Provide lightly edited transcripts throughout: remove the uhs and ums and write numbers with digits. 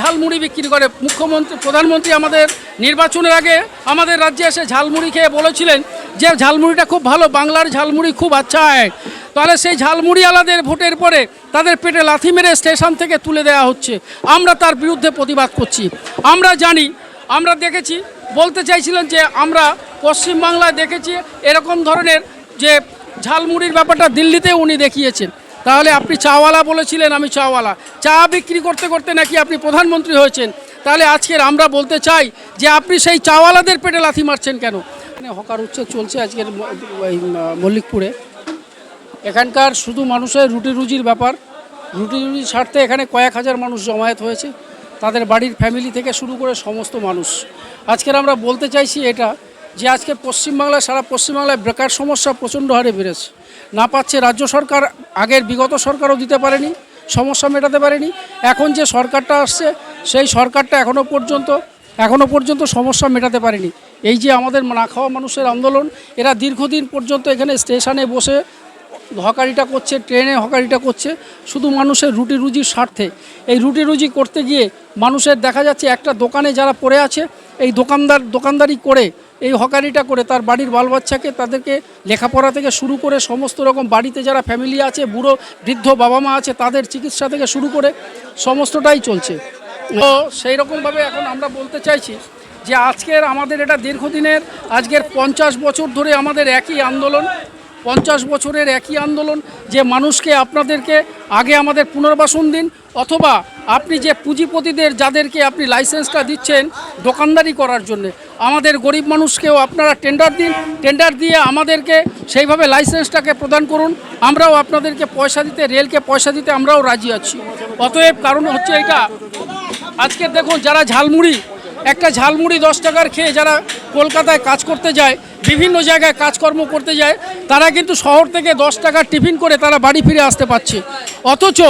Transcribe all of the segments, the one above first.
ঝালমুড়ি বিক্রি করে। মুখ্যমন্ত্রী প্রধানমন্ত্রী আমাদের নির্বাচনের আগে আমাদের রাজ্যে এসে ঝালমুড়ি খেয়ে বলেছিলেন যে ঝালমুড়িটা খুব ভালো, বাংলার ঝালমুড়ি খুব আচ্ছা হয়। তাহলে সেই ঝালমুড়িওয়ালাদের ভোটের পরে তাদের পেটে লাথি মেরে স্টেশন থেকে তুলে দেওয়া হচ্ছে। আমরা তার বিরুদ্ধে প্রতিবাদ করছি। আমরা জানি, আমরা দেখেছি, বলতে চাইছিলেন যে আমরা পশ্চিমবাংলায় দেখেছি এরকম ধরনের যে ঝালমুড়ির ব্যাপারটা দিল্লিতে উনি দেখিয়েছেন। তাহলে আপনি চাওয়ালা বলেছিলেন, আমি চাওয়ালা, চা বিক্রি করতে করতে নাকি আপনি প্রধানমন্ত্রী হয়েছেন। তাহলে আজকের আমরা বলতে চাই যে আপনি সেই চাওয়ালাদের পেটে লাথি মারছেন কেন? এখানে হকার উচ্ছেদ চলছে আজকের মল্লিকপুরে। এখানকার শুধু মানুষের রুটি রুজির ব্যাপার, রুটি রুজির স্বার্থে এখানে কয়েক হাজার মানুষ জমায়েত হয়েছে, তাদের বাড়ির ফ্যামিলি থেকে শুরু করে সমস্ত মানুষ। আজকের আমরা বলতে চাইছি এটা যে আজকে পশ্চিমবাংলায়, সারা পশ্চিমবাংলায় বেকার সমস্যা প্রচণ্ড হারে বেড়েছে। না পাচ্ছে রাজ্য সরকার, আগের বিগত সরকারও দিতে পারেনি, সমস্যা মেটাতে পারেনি। এখন যে সরকারটা আসছে সেই সরকারটা এখনও পর্যন্ত সমস্যা মেটাতে পারেনি। এই যে আমাদের না খাওয়া মানুষের আন্দোলন, এরা দীর্ঘদিন পর্যন্ত এখানে স্টেশনে বসে হকারিটা করছে, ট্রেনে হকারিটা করছে, শুধু মানুষের রুটি রুজির স্বার্থে। এই রুটি রুজি করতে গিয়ে মানুষের দেখা যাচ্ছে একটা দোকানে যারা পড়ে আছে, এই দোকানদারি করে, এই হকারিটা করে তার বাড়ির বাল বাচ্চাকে, তাদেরকে লেখাপড়া থেকে শুরু করে সমস্ত রকম, বাড়িতে যারা ফ্যামিলি আছে, বুড়ো বৃদ্ধ বাবা মা আছে, তাদের চিকিৎসা থেকে শুরু করে সমস্তটাই চলছে। তো সেই রকমভাবে এখন আমরা বলতে চাইছি যে আজকের আমাদের এটা দীর্ঘদিনের, আজকের 50 বছর ধরে আমাদের একই আন্দোলন, 50 বছরের একই আন্দোলন যে মানুষকে, আপনাদেরকে আগে আমাদের পুনর্বাসন দিন, অথবা আপনি যে পুঁজিপতিদের যাদেরকে আপনি লাইসেন্সটা দিচ্ছেন দোকানদারি করার জন্য, আমাদের গরিব মানুষকেও আপনারা টেন্ডার দিন, টেন্ডার দিয়ে আমাদেরকে সেইভাবে লাইসেন্সটাকে প্রদান করুন। আমরাও আপনাদেরকে পয়সা দিতে, রেলকে পয়সা দিতে আমরাও রাজি আছি। অতএব কারণ হচ্ছে এটা, আজকে দেখুন যারা ঝালমুড়ি, একটা ঝালমুড়ি 10 টাকার খেয়ে যারা কলকাতায় কাজ করতে যায়, বিভিন্ন জায়গায় কাজকর্ম করতে যায়, তারা কিন্তু শহর থেকে 10 টাকার টিফিন করে তারা বাড়ি ফিরে আসতে পারছে। অথচ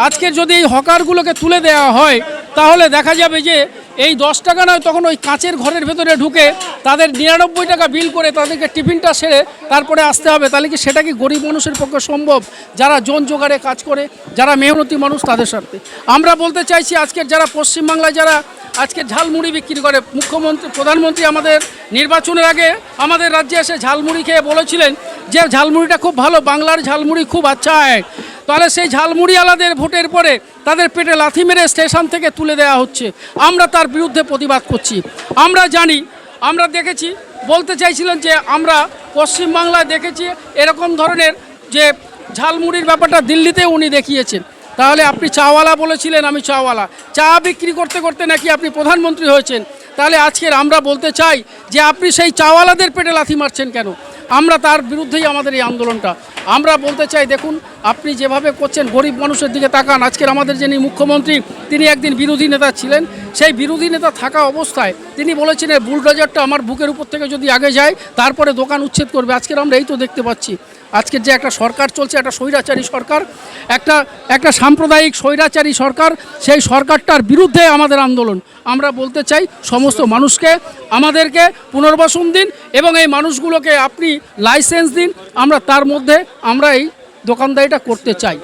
আজকের যদি এই হকারগুলোকে তুলে দেওয়া হয়, তাহলে দেখা যাবে যে এই 10 টাকা নয়, তখন ওই কাঁচের ঘরের ভেতরে ঢুকে তাদের 99 টাকা বিল করে তাদেরকে টিফিনটা সেরে তারপরে আসতে হবে। তাহলে কি সেটা কি গরিব মানুষের পক্ষে সম্ভব? যারা জন জোগাড়ে কাজ করে, যারা মেহনতি মানুষ, তাদের স্বার্থে আমরা বলতে চাইছি আজকের যারা পশ্চিমবাংলায় যারা আজকে ঝালমুড়ি বিক্রি করে, প্রধানমন্ত্রী আমাদের নির্বাচনের আগে আমাদের রাজ্যে এসে ঝালমুড়ি খেয়ে বলেছিলেন যে ঝালমুড়িটা খুব ভালো, বাংলার ঝালমুড়ি খুব আচ্ছা হয়। তাহলে সেই ঝালমুড়িওয়ালাদের ভোটের পরে তাদের পেটে লাথি মেরে স্টেশন থেকে তুলে দেওয়া হচ্ছে। আমরা তার বিরুদ্ধে প্রতিবাদ করছি। আমরা জানি, আমরা দেখেছি, বলতে চাইছিলেন যে আমরা পশ্চিমবাংলায় দেখেছি এরকম ধরনের যে ঝালমুড়ির ব্যাপারটা দিল্লিতে উনি দেখিয়েছেন। তাহলে আপনি চাওয়ালা বলেছিলেন, আমি চাওয়ালা, চা বিক্রি করতে করতে নাকি আপনি প্রধানমন্ত্রী হয়েছেন। তাহলে আজকের আমরা বলতে চাই যে আপনি সেই চাওয়ালাদের পেটে লাথি মারছেন কেন? আমরা তার বিরুদ্ধেই আমাদের এই আন্দোলনটা। আমরা বলতে চাই, দেখুন আপনি যেভাবে করছেন, গরিব মানুষের দিকে তাকান। আজকের আমাদের যিনি মুখ্যমন্ত্রী, তিনি একদিন বিরোধী নেতা ছিলেন। সেই বিরোধী নেতা থাকা অবস্থায় তিনি বলেছেন বুলডোজারটা আমার বুকের উপর থেকে যদি আগে যায়, তারপরে দোকান উচ্ছেদ করবে। আজকের আমরা এই তো দেখতে পাচ্ছি, আজকের যে একটা সরকার চলছে, একটা স্বৈরাচারী সরকার, একটা সাম্প্রদায়িক স্বৈরাচারী সরকার, সেই সরকারটার বিরুদ্ধে আমাদের আন্দোলন। আমরা বলতে চাই সমস্ত মানুষকে, আমাদেরকে পুনর্বাসন দিন এবং এই মানুষগুলোকে আপনি লাইসেন্স দিন। আমরা তার মধ্যে আমরা এই দোকানদারিটা করতে চাই।